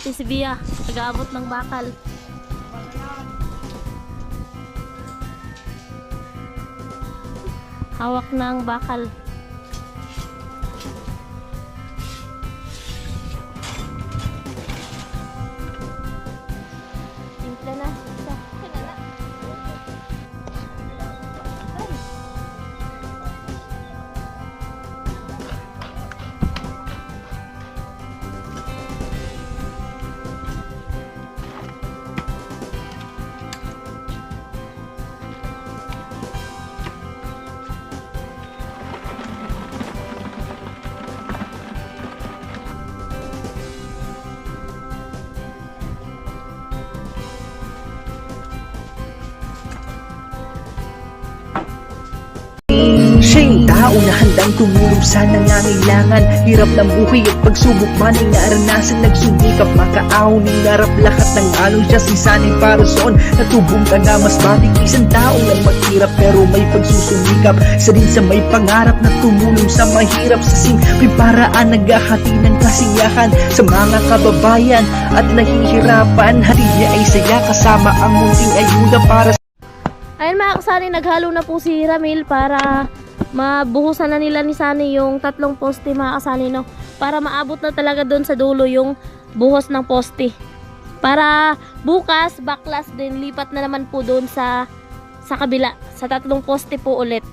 Ate si Bia, nag-aabot ng bakal. Hawak ng bakal. Simple na. Isa. Siya yung tao na handang tumulong sa nangangailangan. Hirap ng buhay at pagsubok man ay naranasan. Nagsumikap makaahoning narap lahat ng alon. Siya si sanay para soon natubong ka na mas matik. Isang tao na maghirap pero may pagsusumikap. Isa din sa may pangarap na tumulong sa mahirap. Sa simpleng paraan naghahati ng kasiyahan sa mga kababayan at nahihirapan. Hatid niya ay saya kasama ang munting ayuda para sa Ayun mga kasani, naghalo na po si Ramil para mabuhusan na nila ni Sani yung 3 poste mga kasani, no? Para maabot na talaga doon sa dulo yung buhos ng poste. Para bukas, baklas din, lipat na naman po doon sa kabila, sa 3 poste po ulit.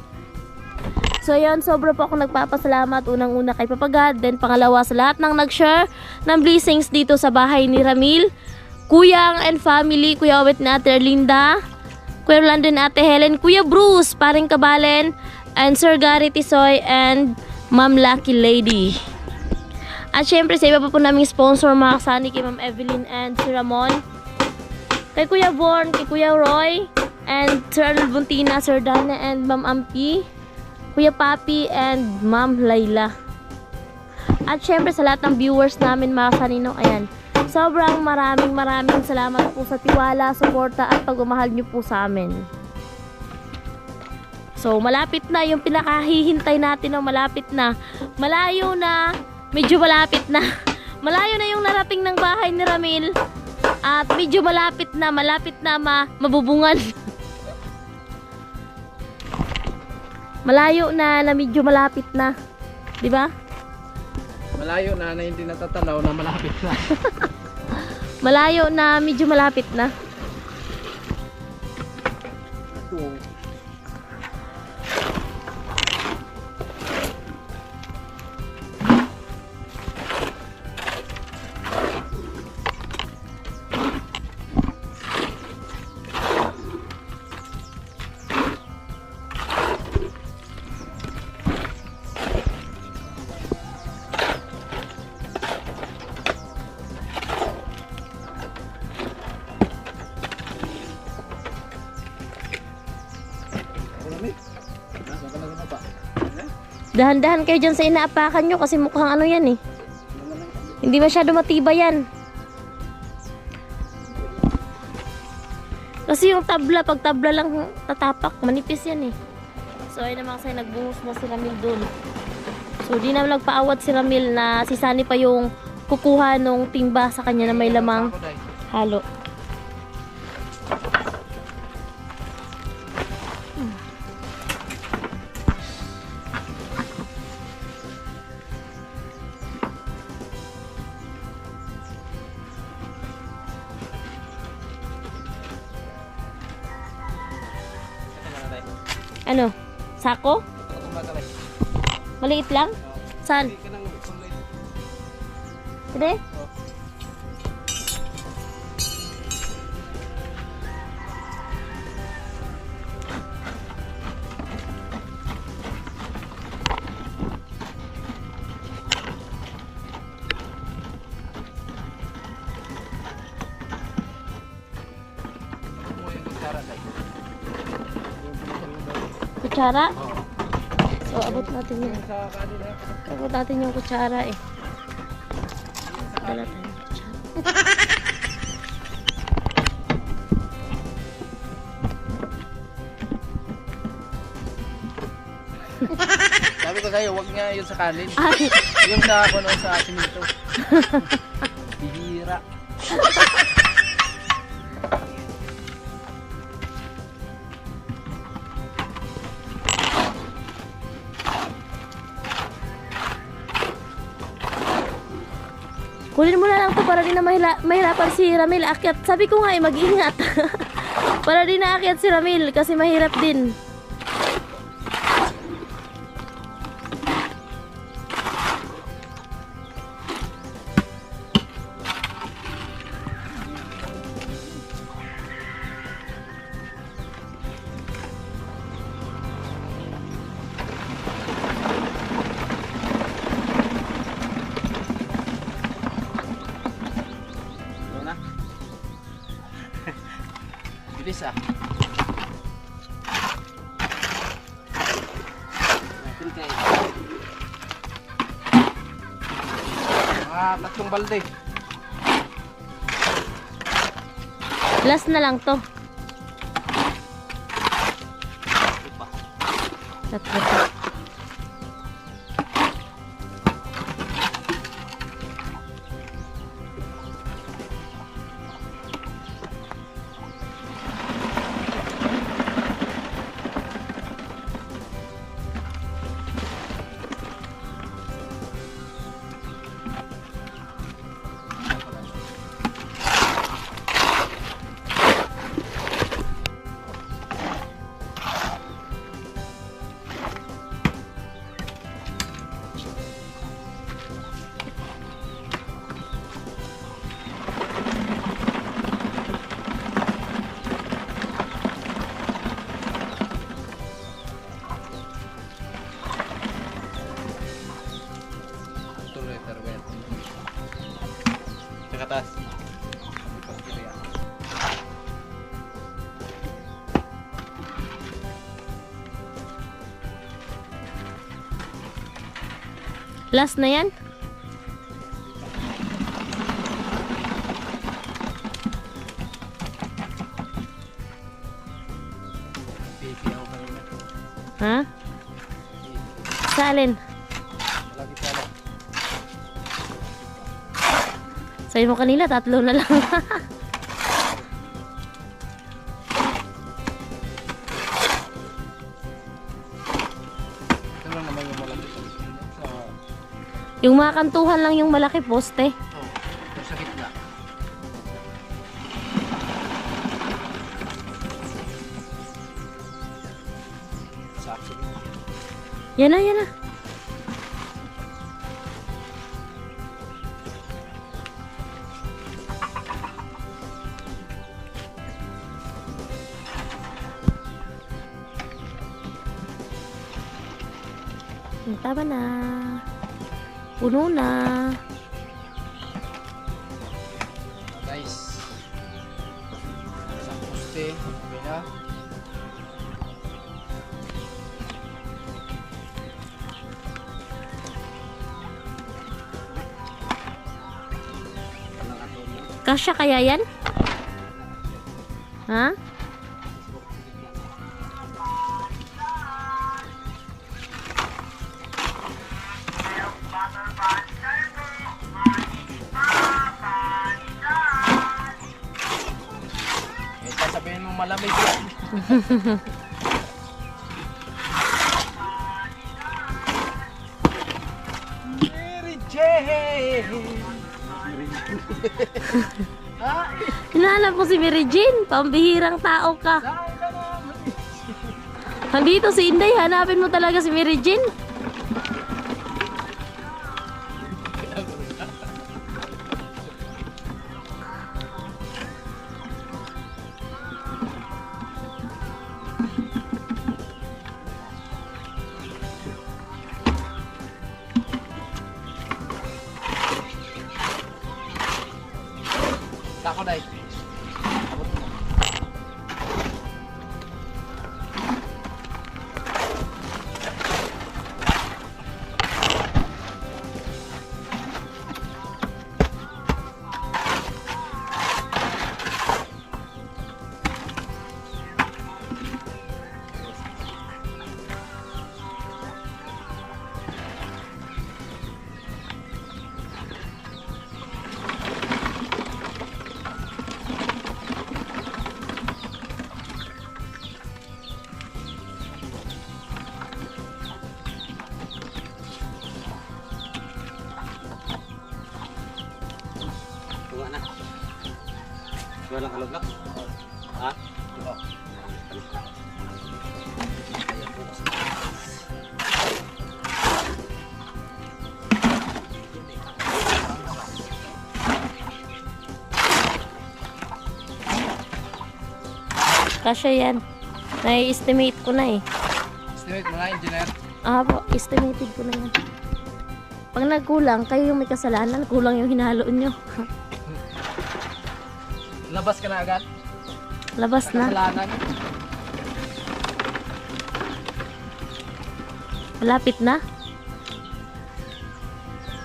So yun, sobra po ako nagpapasalamat unang-una kay Papa God, then pangalawa sa lahat ng nag-share ng blessings dito sa bahay ni Ramil, Kuyang and family, Kuya Owet na Ate Erlinda, Kuya Rolando and Ate Helen, Kuya Bruce, Paring Kabalen, and Sir Gary Tisoy, and Ma'am Lucky Lady. At syempre sa iba pa po naming sponsor mga kasani, kay Ma'am Evelyn and Sir Ramon, kay Kuya Born, kay Kuya Roy, and Sir Arnold Buntina, Sir Dana, and Ma'am Ampi, Kuya Papi, and Ma'am Layla. At syempre sa lahat ng viewers namin mga kasanino, ayan, sobrang maraming salamat po sa tiwala, suporta at pagmamahal nyo po sa amin. So malapit na yung pinakahihintay natin, no? Malapit na, malayo na, medyo malapit na malayo na yung narating ng bahay ni Ramil at medyo malapit na mabubungan malayo na medyo malapit na, di ba? Malayo na hindi natatanaw na malapit na. Malayo na medyo malapit na. Dahan-dahan kayo dyan sa inaapakan nyo kasi mukhang ano yan eh. Hindi masyado matibay yan. Kasi yung tabla, pag tabla lang tatapak, manipis yan eh. So ayun naman kasi nagbuhos na si Ramil dun. So di naman nagpaawat si Ramil na si Sani pa yung kukuha nung timba sa kanya na may lamang halo. Ano? Sako? Maliit lang? Saan? Hindi? Kutsara? So, abot natin yun. Abot natin yung kutsara eh. Dala tayo yung kutsara. Sabi ko sa'yo, wag nga yun sa kanin. Ay! Yung sa, sa simento. Bihira. sira. Kunin mo na lang to para di na mahirapan si Ramil akyat. Sabi ko nga mag-ingat. Para di na akyat si Ramil kasi mahirap din. Ano na? Bilis ah. Natin kayo. Tatlong balde. Last na lang to. Tatlo pa. Tuloy, terwet. Sa katas. Last na yan. Pipi ako kanina. Ha? Sa alin? Lagi pala. Sa'yo mo kanila, tatlo na lang. Ito lang naman yung malaki sa Yung mga kantuhan lang yung malaki poste. ito sa gitna. Sakto. Yan na, yan na. Tama na. Puno na. Guys. Sa poste. Okay na. Kasya kaya yan? Ha? Eh, sasabihin mo malamig yan. Mary Jane! Hinahanap mo si Mary Jane. Pambihirang tao ka. Saan ka naman? Nandito si Inday. Hanapin mo talaga si Mary Jane. Tako dai. Abot mo. Walang halaglak. Ha? Ito. Kasya yan. Nai-estimate ko na eh. Estimate mo na, engineer. Ah po, estimated ko na yan. Pag nagkulang, kayo yung may kasalanan, kulang yung hinalo nyo. Labas ka na agad. Labas na. Kasalanan. Malapit na.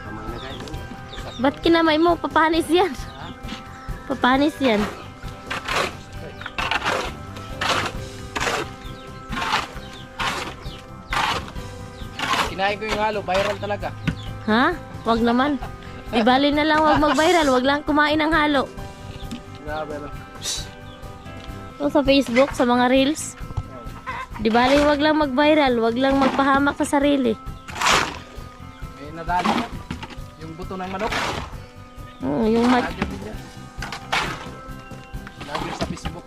Kamay na guys. Ba't kinamay mo? Papanis yan. Papanis yan. Kinain ko yung halo, viral talaga. Ha? Wag naman. Di bali na lang wag mag-viral. Wag lang kumain ng halo. Grabe no. O sa Facebook, sa mga reels. Di bali wag lang mag-viral. Wag lang magpahamak sa sarili. May nadali na. Yung buto ng manok. Yung Lagi din yan. Lagi sa Facebook.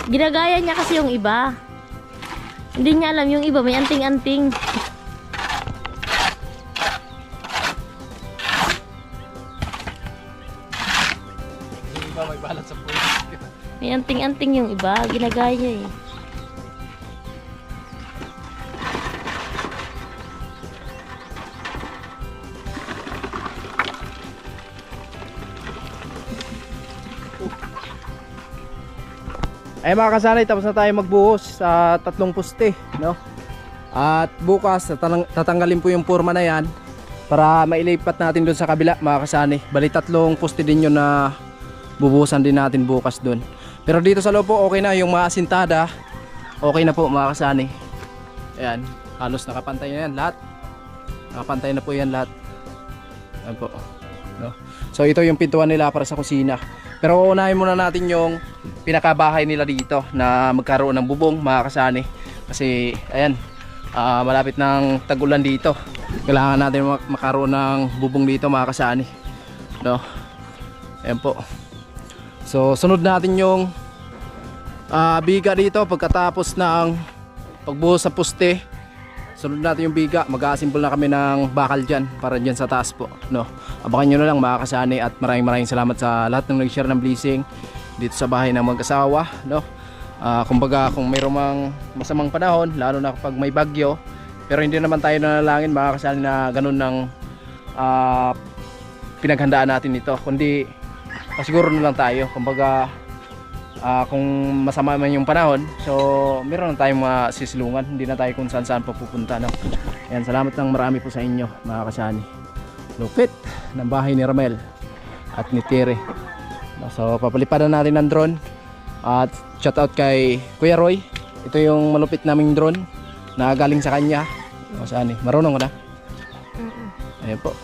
ginagaya niya kasi yung iba. Hindi niya alam yung iba may anting-anting. Yung iba may balat sa puwet. May anting-anting yung iba. Ginagaya niya eh. Ay mga kasanay, tapos na tayo magbuhos sa 3 poste, no? At bukas tatanggalin po yung forma na yan para mailipat natin doon sa kabila mga kasanay. Bali 3 poste din yun na bubuhusan din natin bukas doon. Pero dito sa loob po okay na yung mga asintada. Okay na po mga kasanay. Ayan, halos nakapantay na yan lahat. Nakapantay na po yan lahat. Ayan po, no? So ito yung pintuan nila para sa kusina. Pero unahin muna natin yung pinakabahay nila dito na magkaroon ng bubong mga kasani. Kasi ayan, malapit ng tag-ulan dito. Kailangan natin makaroon ng bubong dito mga kasani, no? Ayan po. So sunod natin yung biga dito pagkatapos ng pagbuhos sa poste. Sunod natin yung biga, mag-a-assemble na kami ng bakal dyan para dyan sa taas po, no? Abangan nyo na lang mga kasani at maraming salamat sa lahat ng nag-share ng blessing dito sa bahay ng mag-asawa, no? Kumbaga kung mayroong mang masamang panahon, lalo na kapag may bagyo, pero hindi naman tayo nanalangin mga kasani na ganun ng pinaghandaan natin ito, kundi pasiguro na lang tayo, kumbaga kung masama man yung panahon, so meron na tayong masisilungan, hindi na tayo kung saan papupunta, no? Ayan, salamat ng marami po sa inyo mga kasani. Lupit ng bahay ni Ramel at ni Tere. So papalipadan natin ng drone at shoutout kay Kuya Roy. Ito yung malupit naming drone na galing sa kanya. Kasani, marunong ka na? Ayan po.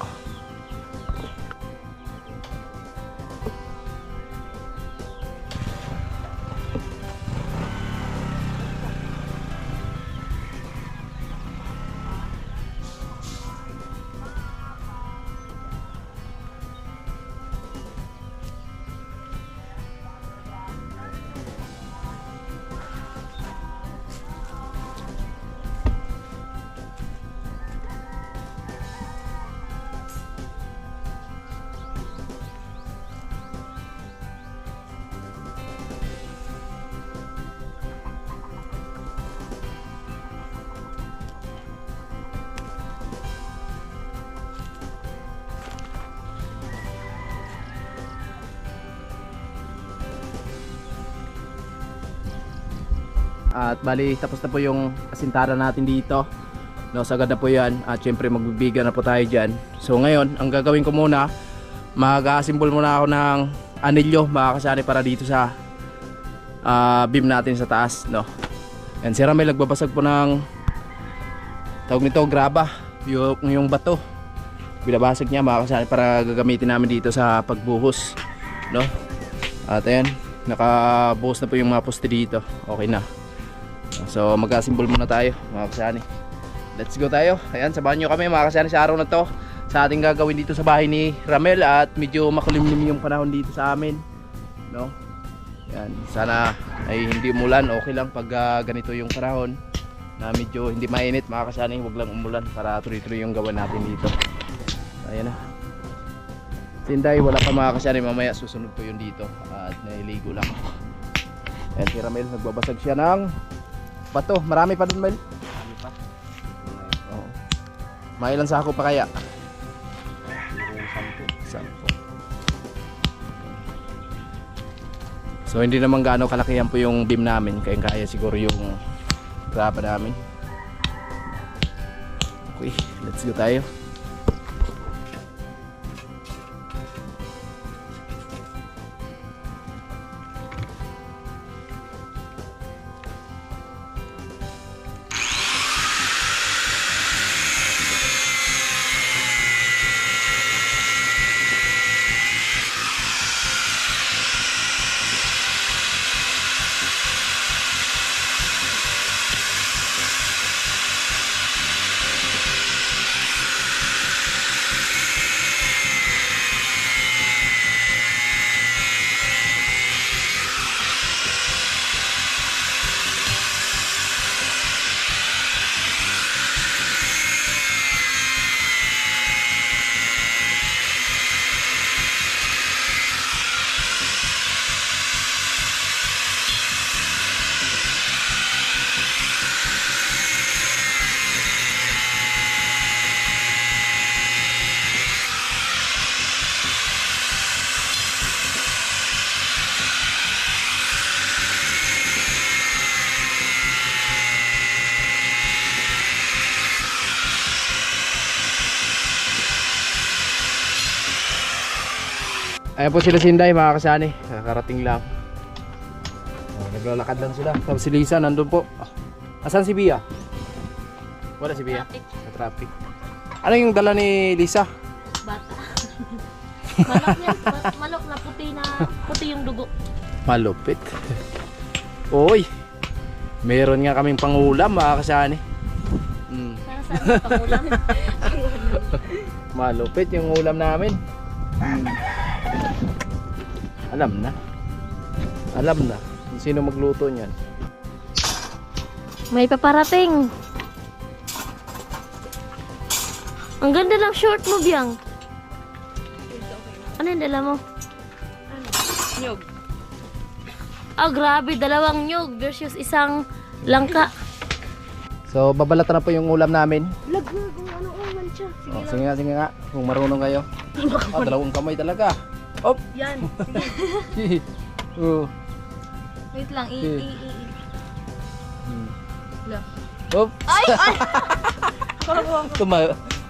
At bali tapos na po yung asintada natin dito, no? Sagad na po yan at syempre magbibigan na po tayo dyan. So ngayon ang gagawin ko muna, mag-assemble muna ako ng anilyo mga kasani para dito sa beam natin sa taas, no? Yan, si Ramel nagbabasag po ng tawag nito, graba, yung bato, binabasag niya mga kasani para gagamitin namin dito sa pagbuhos, no? At ayan, Nakabuhos na po yung mga poste dito. Okay na. So mag-assemble muna tayo mga kasani. Let's go tayo. Ayan, sabahan nyo kami mga kasani sa araw na to, sa ating gagawin dito sa bahay ni Ramel. At medyo makulimlim yung panahon dito sa amin, no? Yan, sana ay hindi umulan. Okay lang pag ganito yung panahon na medyo hindi mainit mga kasani. Huwag lang umulan para tuloy-tuloy yung gawa natin dito. Ayan na. Sinday, wala pa mga kasani. Mamaya susunod ko yun dito. At nailigo lang. Ayan si Ramel, nagbabasag siya ng bato. Marami pa dun, Mel. Marami pa. Oo. Mailan sako pa kaya? Siguro 10. 10. So hindi naman gaano kalakihan po yung beam namin. Kaya siguro yung graba namin. Okay, let's go tayo. Ayan po sila Sinday mga kasani. Nakarating lang. Naglalakad lang sila. Tapos si Lisa nandun po. Asan si Bia? Wala si Bia? Traffic. Sa traffic. Ano yung dala ni Lisa? Bata. Manok yan. Manok na puti yung dugo. Malupit. Oy. Meron nga kaming pangulam mga kasani. Para saan pangulam? Malupit yung ulam namin. Alam na. Alam na kung sino magluto niyan. May paparating. Ang ganda ng short mo, Biang. Ano yung dala mo? Nyog. Ah, grabe. 2 nyog versus isang langka. So babalatan na po yung ulam namin. Laglag kung ano man siya. Oh, sige nga. Kung marunong kayo. 2 kamay talaga. Op! Yan. Oh. Wait lang. Wala. Op! Ay!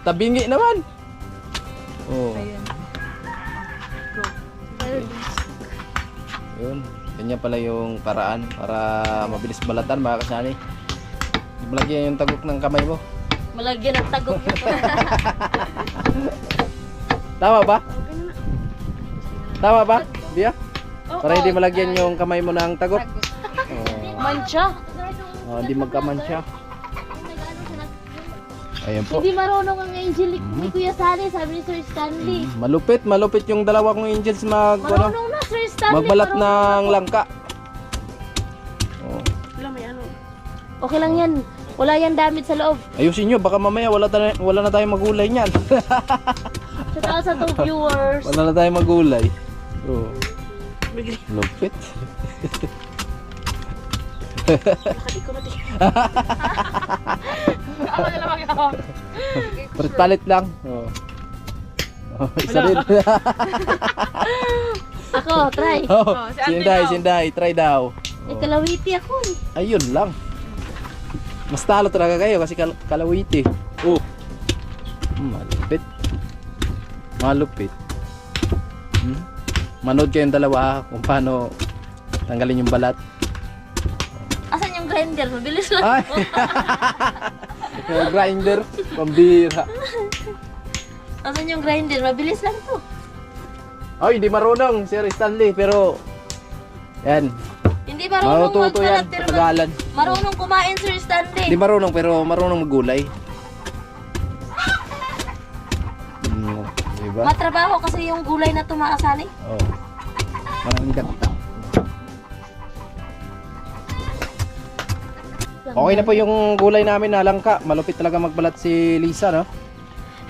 Tabingi naman. Oh. Ayan. Go. Yun. Ganyan pala yung paraan para mabilis balatan mga kasani. Malagyan yung tagok ng kamay mo. Malagyan ng tagok ito. Tama ba? Tama ba? Bia? Oh, Para hindi malagyan yung kamay mo ng tagok. Oh. Mancha. Oh, hindi magkamansya. Ayan po. Hindi marunong ang angel ni Kuya Sally, sabi ni Sir Stanley. Malupit yung dalawa kong angels Marunong na Sir Stanley. magbalat marunong. ng langka. Oh. Wala, may ano. Okay lang yan. Wala yan damit sa loob. Ayusin nyo, baka mamaya wala na tayong magulay niyan. Shout out sa 2 viewers. Wala na tayong magulay. Oh. Bigay. Lupit. Lakad ko natin. Ako na lang ako. Palit lang. Oh. Oh, isa rin. Ako, try. Oh, si Ate daw. Sinday, try daw. Eh, kalawiti ako eh. Ayun lang. Mas talo talaga kayo kasi kalawiti. Oh. Malupit. Malupit. Manood kayong dalawa kung paano tanggalin yung balat. Asan yung grinder? Mabilis lang. Ay! Yung grinder, pambira. Asan yung grinder? Mabilis lang to. Ay, hindi marunong, Sir Stanley, pero Yan. Hindi marunong Matututo yan magbalat, sa pero Tagalan. marunong kumain, Sir Stanley. Hindi marunong pero marunong maggulay. Diba? Matrabaho kasi yung gulay na tumaasani. Oh. Maraming gata. Okay na po yung gulay namin na langka. Malupit talaga magbalat si Lisa, no?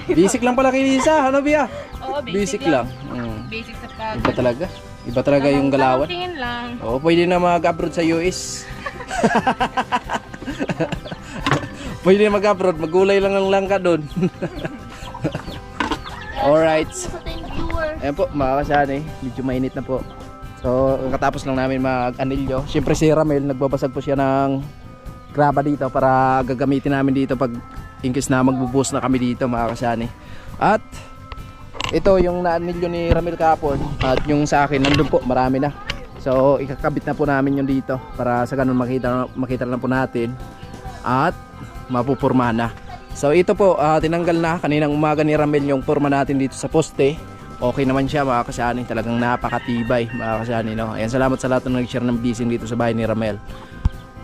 Basic lang pala kay Lisa, ano Bia? Oo, Basic lang. Basic sa pag. Iba talaga. Iba talaga yung galawan. Tingin lang. Oo, pwede na mag-abroad sa US. Pwede na mag-abroad, maggulay lang ang langka doon. Alright. Sa 10 viewers. Ayan po, mga kasani, medyo mainit na po. So, katapos lang namin mag-anilyo. Siyempre si Ramel, nagbabasag po siya ng graba dito para gagamitin namin dito pag in case na magbubuhos na kami dito, mga kasani. At ito yung naanilyo ni Ramel kahapon at yung sa akin, nandun po, marami na. So, ikakabit na po namin yung dito para sa ganun makita lang po natin at mapupurma na. So ito po, tinanggal na kaninang umaga ni Ramel yung forma natin dito sa poste. Okay naman siya mga kasani, talagang napakatibay mga kasani, no? Ayan, salamat sa lahat na nag-share ng blessing dito sa bahay ni Ramel.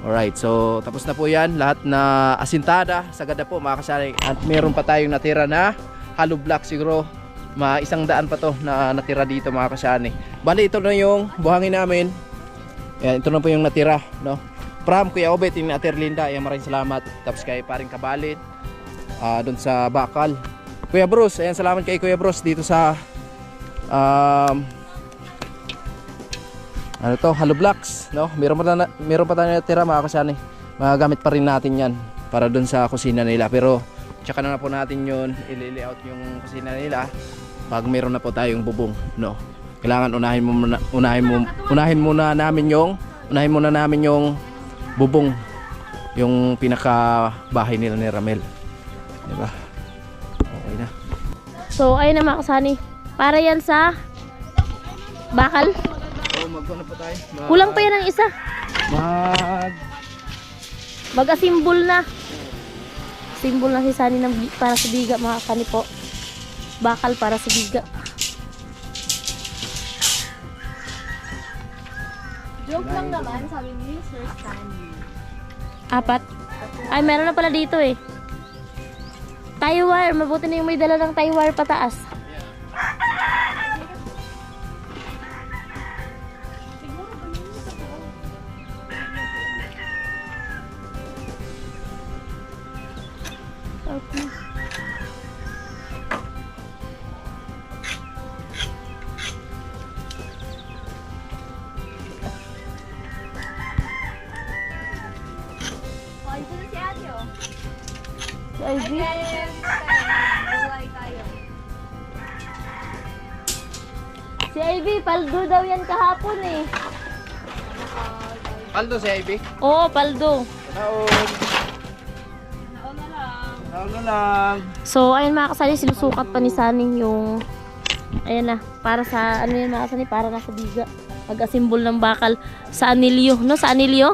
Alright, so tapos na po yan, lahat na asintada, sagad na po mga kasani. At meron pa tayong natira na hollow block, siguro 100 pa to na natira dito mga kasani. Bali ito na yung buhangin namin. Ayan, ito na po yung natira, no? From Kuya Obet, yung Ater Linda, ayan, maraming salamat. Tapos kay paring Kabalin, doon sa Bakal. Kuya Bruce, ayan, salamat kay Kuya Bruce dito sa ano to, hollow blocks, no? Meron pa tayo natira mga kasani. Magagamit pa rin natin yan para doon sa kusina nila. Pero tsaka na po natin yun, i-layout yung kusina nila pag meron na po tayong bubong, no? Kailangan unahin muna namin yung bubong, yung pinaka bahay nila ni Ramel. Diba? Okay na. So, ayun na mga kasani. Para yan sa bakal. So, magkano po tayo? Kulang pa yan ng isa. Mag-asimbol na. Simbol na si Sani para sa biga mga kasani po. Bakal para sa biga. Joke lang naman, sabi ni Sir Stanley. 4. Ay, meron na pala dito eh. Tie wire. Mabuti na yung may dala ng tie wire pataas. Okay. Oh, ito na si Ate, oh. Si Ivy. Buhay tayo. Si Ivy, paldo daw yan kahapon eh. Aldo si Ivy. Oo, paldo. Naon na lang. So, ayun mga kasali, sinusukat pa ni Saning yung, ayan na, para sa, ano yun mga kasali, para nasa biga. Mag-asimbol ng bakal sa anilyo, no? Sa anilyo.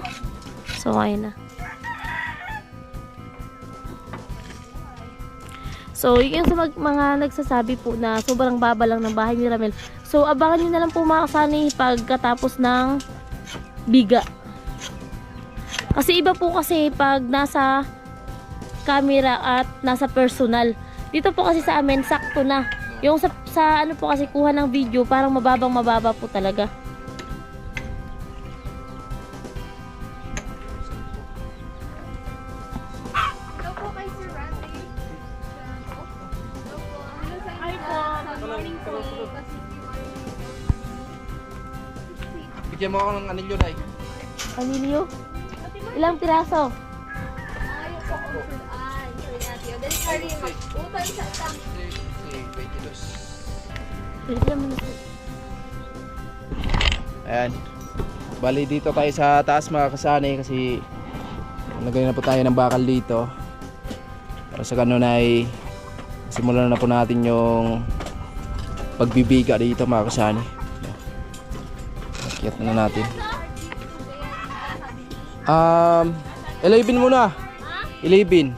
So, ayun na. So, yung sa mga nagsasabi po na sobrang baba lang ng bahay ni Ramel. So, abangan nyo na lang po mga kasali pagkatapos ng biga. Kasi iba po kasi pag nasa camera at nasa personal. Dito po kasi sa amin, sakto na. Yung sa ano po kasi kuha ng video, parang mababa po talaga. Hello po kay Sir Randy. Hello po. Hello sa inyo. Good morning po. Bigyan mo ako ng anilyo, Day. Anilyo? Ilang piraso? Ayaw po ko Sir Ay. Sir Ate. Dali ka rin mag-utan sa tang. 22. Ayan. Bali dito tayo sa taas mga kasani kasi nagawin na po tayo ng bakal dito. Para sa ganun ay simulan na po natin yung pagbibiga dito mga kasani. Akyat na natin. 11 muna. 11.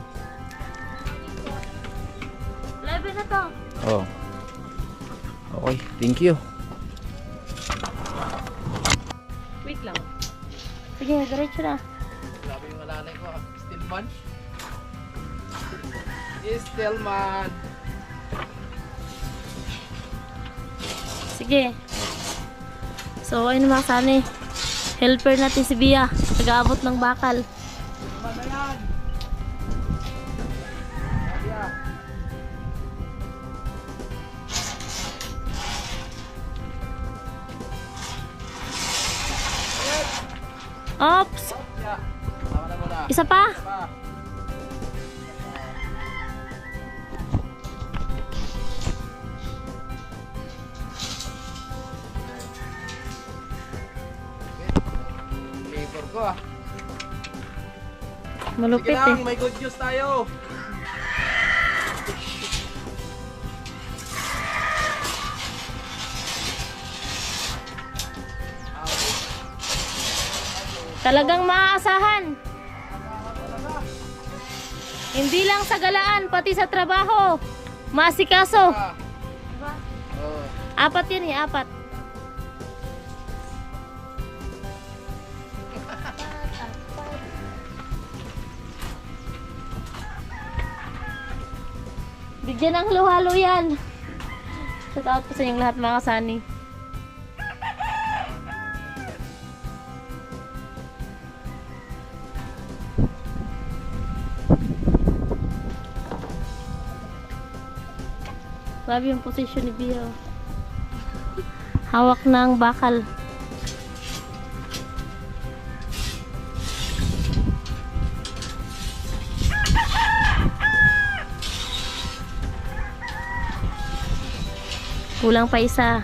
11 na to. Oh. Okay, thank you. Wait Wait lang. Sige, diretso na. Grabe yung alalay ko. Stillman. Stillman. Sige. So, ayun mga kasani. Helper natin si Bia. Nag-aabot ng bakal. Stillman na yan. Sabi Ops! Tama na muna. Isa pa? Pa. Labor ko ah. Malupit Sige lang, eh. may good news tayo. Talagang maaasahan. Hindi lang sa galaan, pati sa trabaho. Masikaso. Oh. 4 yan eh, 4. Bigyan ng halo-halo yan. Shout out po sa inyong lahat mga kasani. Grabe yung position ni Bia. Oh. Hawak ng bakal. Kulang pa isa.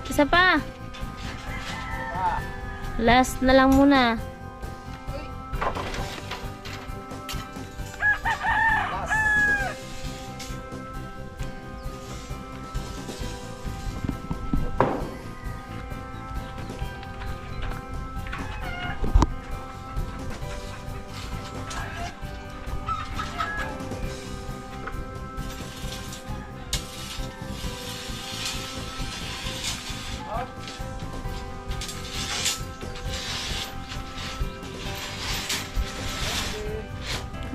Isa pa. Last na lang muna.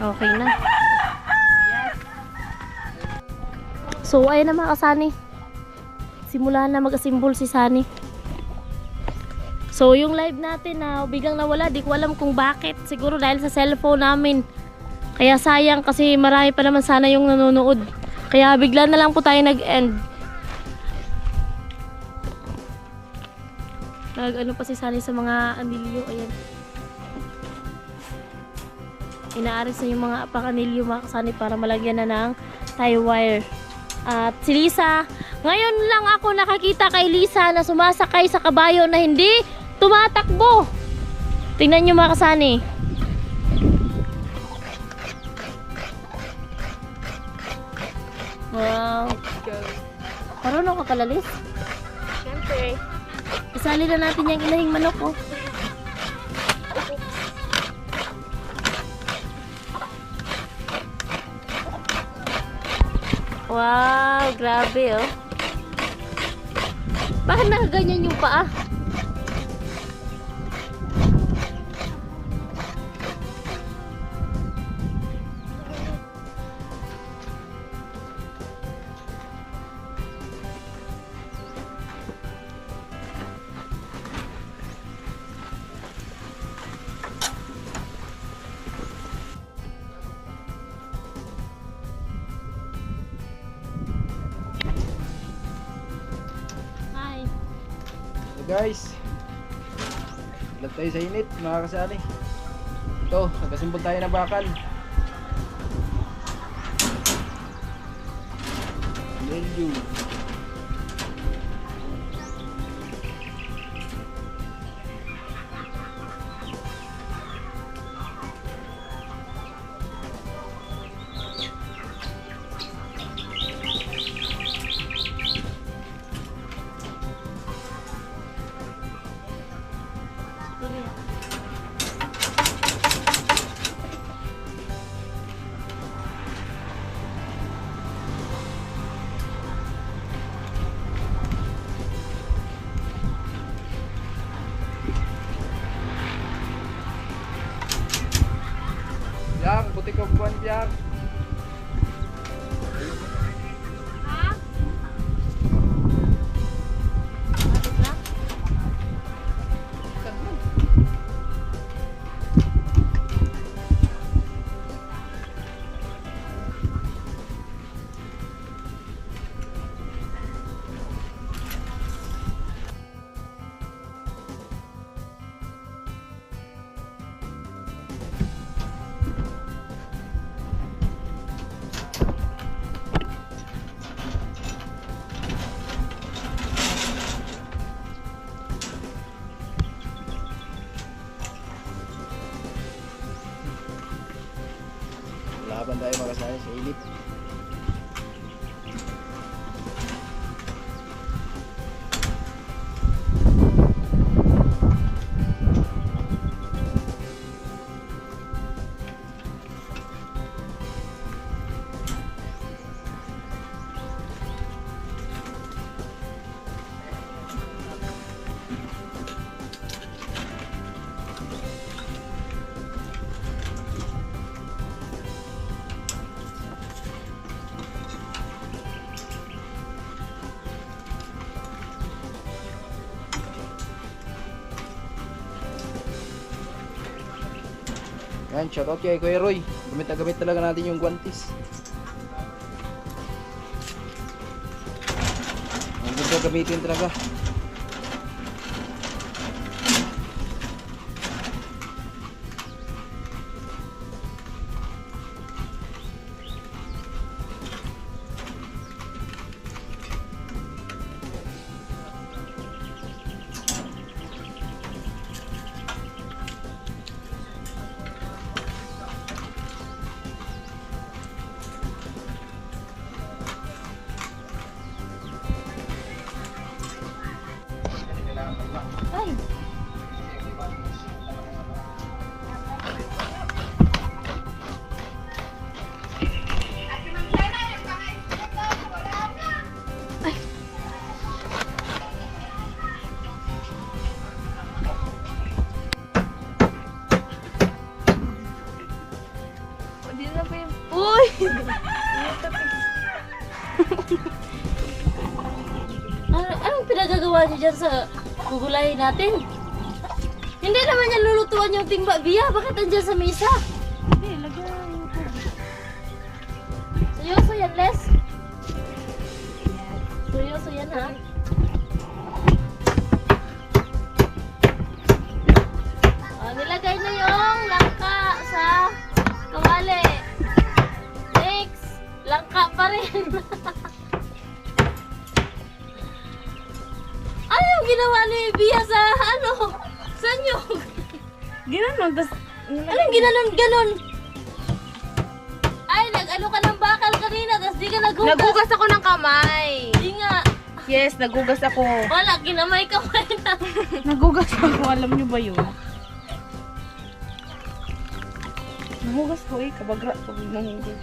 Okay na. So, ayun na mga kasani. Simula na mag-assemble si Sunny. So, yung live natin na biglang nawala, di ko alam kung bakit. Siguro dahil sa cellphone namin. Kaya sayang kasi marami pa naman sana yung nanonood. Kaya bigla na lang po tayo nag-end. Nag-ano pa si Sunny sa mga anilyo. Ayan. Inaaris na yung mga pakanilyo mga kasani para malagyan na ng tie wire. At si Lisa, ngayon lang ako nakakita kay Lisa na sumasakay sa kabayo na hindi tumatakbo. Tingnan nyo mga kasani. Wow. Marunong ka kalalis? Siyempre. Isali na natin yung inahing manok oh. Wow, grabe oh. Bakit nakaganyan yung paa? Hi. So guys, lag tayo sa init mga kasali. Ito, nagkasimbol tayo ng bakal. Menu. kong buwan biyar. Laban tayo mga kasali sa init. Yan, shoutout kay Kuya Roy. Gamit na gamit talaga natin yung guantes. Ang ganda gamitin talaga. Ay. Hindi na pa yung... Uy! Anong pinagagawa niyo dyan sa gugulayin natin? Hindi naman niya lulutuan yung timba, Bia. Bakit andyan sa mesa? Hindi, lagyan mo ito. Seryoso yan, Les? Seryoso yan, ha? Nilagay na yung langka sa kawali. Next, langka pa rin. Ano yung ginawa ni Bia sa ano? Sa nyog? Ginanon, tas... Anong ginanon-ganon? Ay, nag-ano ka ng bakal kanina, tapos di ka naghugas. Nagugas ako ng kamay. Di nga. Yes, nagugas ako. Wala, ginamay ka pa na. Nagugas ako, alam nyo ba yun? Nagugas ko eh, kabagra ko nagugas.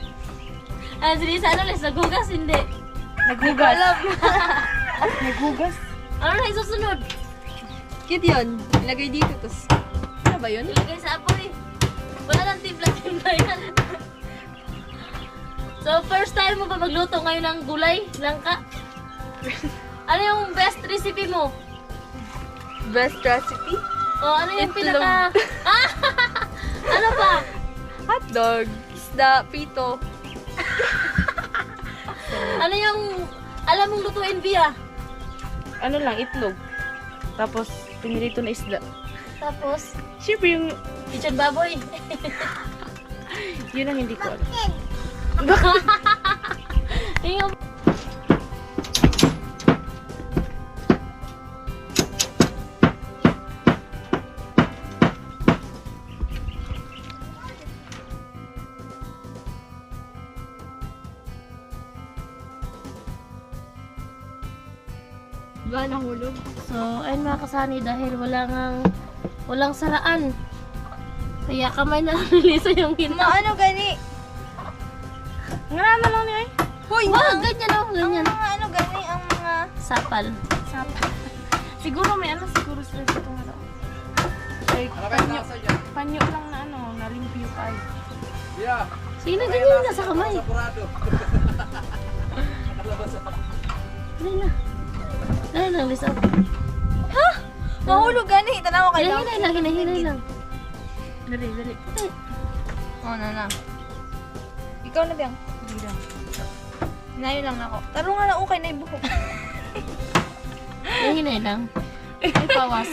Ah, sige, sa ano, Les? Naghugas? Hindi. Nagugas. Alam. Nagugas. Ano na isusunod? Cute yun. Ilagay dito, tas... Ano ba yun? Ilagay sa apoy. Wala nang timpla-timpla yan. So, first time mo ba magluto ngayon ng gulay? Langka? Ano yung best recipe mo? Best recipe? O, ano yung Itlog. pinaka... Ah! Ano pa? Hotdog. Isda. Pito. Ano yung alam mong lutuin, Bia? Ano lang, itlog. Tapos, pinirito na isda. Tapos, Siyempre yung... kitchen baboy. Yun ang hindi ko alam. Yung... Ba, nahulog? So, ayun mga kasani, dahil walang saraan. Kaya kamay na nalisa yung kita. Ano gani? Nga na lang niya eh. Hoy, Wow, ganyan o, ganyan. mga ano gani, ang mga... Sapal. Siguro may ano, siguro sila dito nga daw. Like, Ano kaya nasa dyan? panyo lang na ano, nalimpyo pa. Yeah. Sige na, ganyan na sa kamay. Dali na. Dali lang, Lisa. Mahulog gani. Tanaw kayo. Hinay lang, hinay lang. Dali. Dali. Oh, na. Ikaw na biyang. Hindi lang. Hinayon lang ako. Taro nga na okay na ibuhok. Hinay lang. May pawas.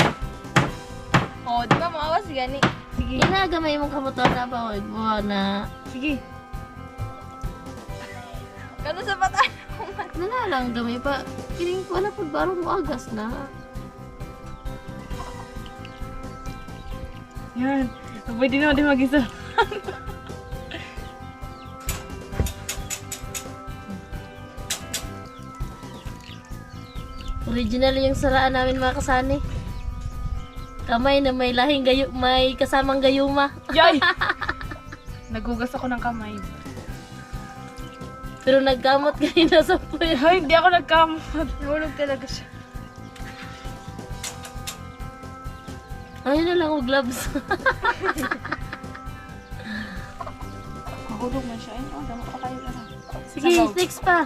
Oh, di ba maawas gani? Sige. Inagamay mong kamotor na ba? Huwag mo na. Sige. Kano sa patan? Nanalang gamay pa. Kiling ko na po barong mo agas na. Yan. Pwede na din mag-isa. Original yung saraan namin mga kasani. Kamay na may lahing may kasamang gayuma. Yay! Nagugas ako ng kamay. Pero nagkamot kayo na sa puyo. Ay, hindi ako nagkamot. Nahulog talaga siya. Ayun na lang, gloves. Nahulog na siya. Ayun, dama pa kayo. Sige, next pa.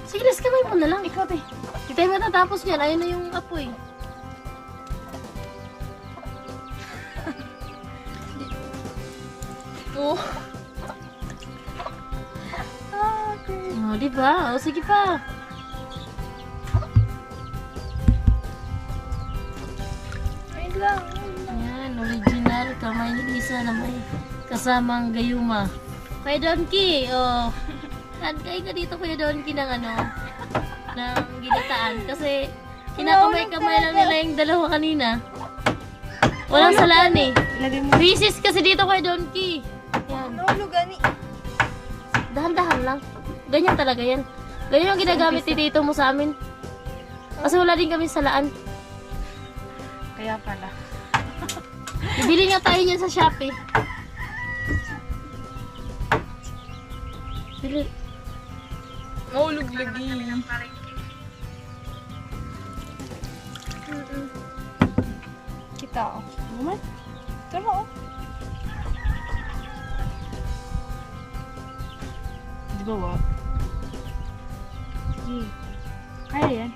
Sige, next kamay mo na lang. Ikaw, te. Hindi tayo matatapos yan. Ayun na yung apoy. Oh. Oh, di ba? O, sige pa. Ayun lang. Ayan, original kamay ni Lisa na may kasamang gayuma. Kuya Donkey, oh. Kain ka dito, Kuya Donkey, ng ng ginataan. Kasi kinakamay-kamay lang nila yung dalawa kanina. Walang salaan eh. Ilagay mo. Recess kasi dito, Kuya Donkey. Yan. Nahulog gani. Dahan-dahan lang. Ganyan talaga yan. Ganyan yung ginagamit ni tito mo sa amin. Kasi wala din kami salaan. Kaya pala. Bibili nga tayo niyan sa Shopee. Bili. Nahulog lagi. Kita oh. Naman. Tama oh. Di ba wa? Sige. Kaya yan.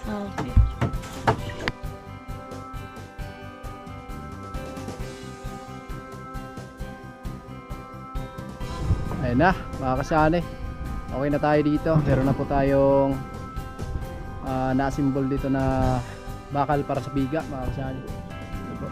Okay. Ayun na, mga kasani. Okay na tayo dito. Meron na po tayong na-symbol dito na bakal para sa biga, mga kasani. Ito po.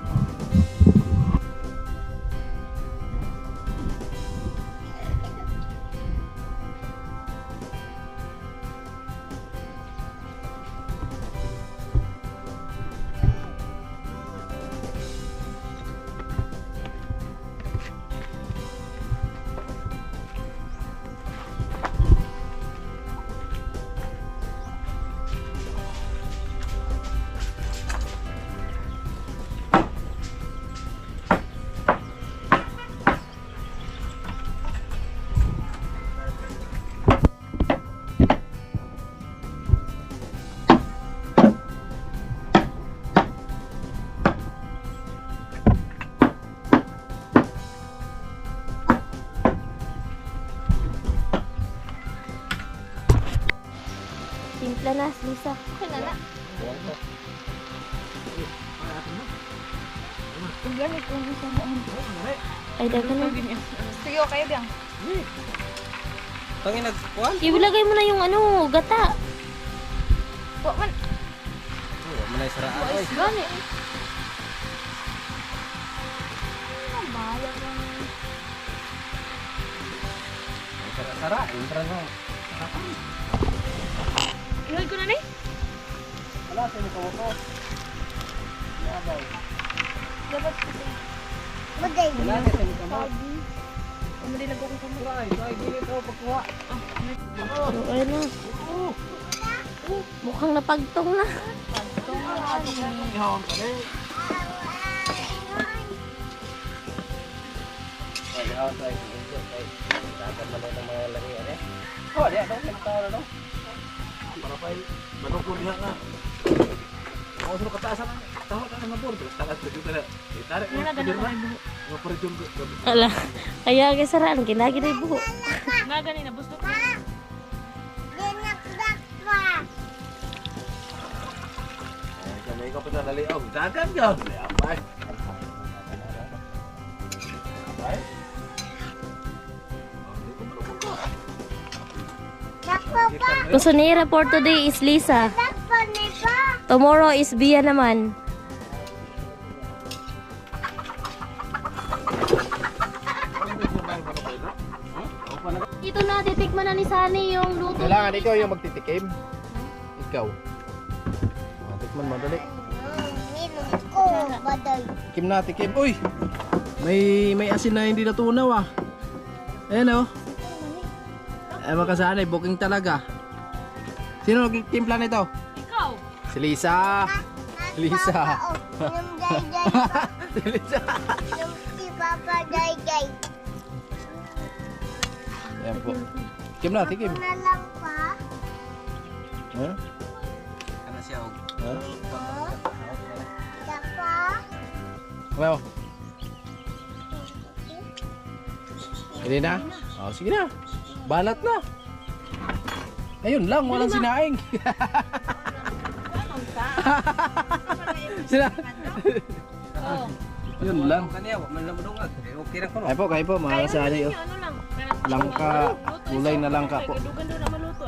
Timpla na, Lisa. Okay na na. Gamit ko yung isang Ay, daga na. Sige, okay biyang. Tangin nagkuhan? Ibilagay mo na yung gata. Wa man. Oo, manay saraan. Oy. Gani. Sara, intro mo. Ihoy ko na ni. Wala, sino ka mo? Yabaw. Dapat Wala, sino ka mo? umuli lang ko kung kamo. Ay, dili ko pagkuha. So, ayun na. Mukhang napagtong na. Ihawang ka rin. Ay, ihawang tayo. Dagan man ng mga langian eh. Oh, di daw kita na daw. Para pa manukul diha nga. Ako suruh katasan tahu kan mabur terus takas juga na. Ditarik mo. Nga pa rin yung Ala, kaya kay saraan kinagi na buho. Nga ganina, gusto ko. Kaya ikaw pa na liaw. Dagan yun. Abay. Abay. Kusunira for today is Lisa. Tomorrow is Bia naman. Ito na, titikman na ni Sunny yung luto. kailangan ikaw yung magtitikim. Ikaw. Tikman mo dali. Tikim na, tikim. Uy! May asin na hindi natunaw ah. Ayan oh. Eh makasanay, booking talaga. Sino nagtimpla nito? Ikaw! Si Lisa. Lisa. Si Lisa. Ayan po. Tikim na, tikim. Ha? Ano siya og Ha? Well. Hindi na? Oh, sige na. Balat na. Ayun lang, walang sinaing. Sina. Oo. Yun lang. kaniya wa man lang madungag. Okay ra ko no. Kayo po, mga kasali. Oh. Ano lang? Langka, gulay na langka po. Dugan doon na maluto.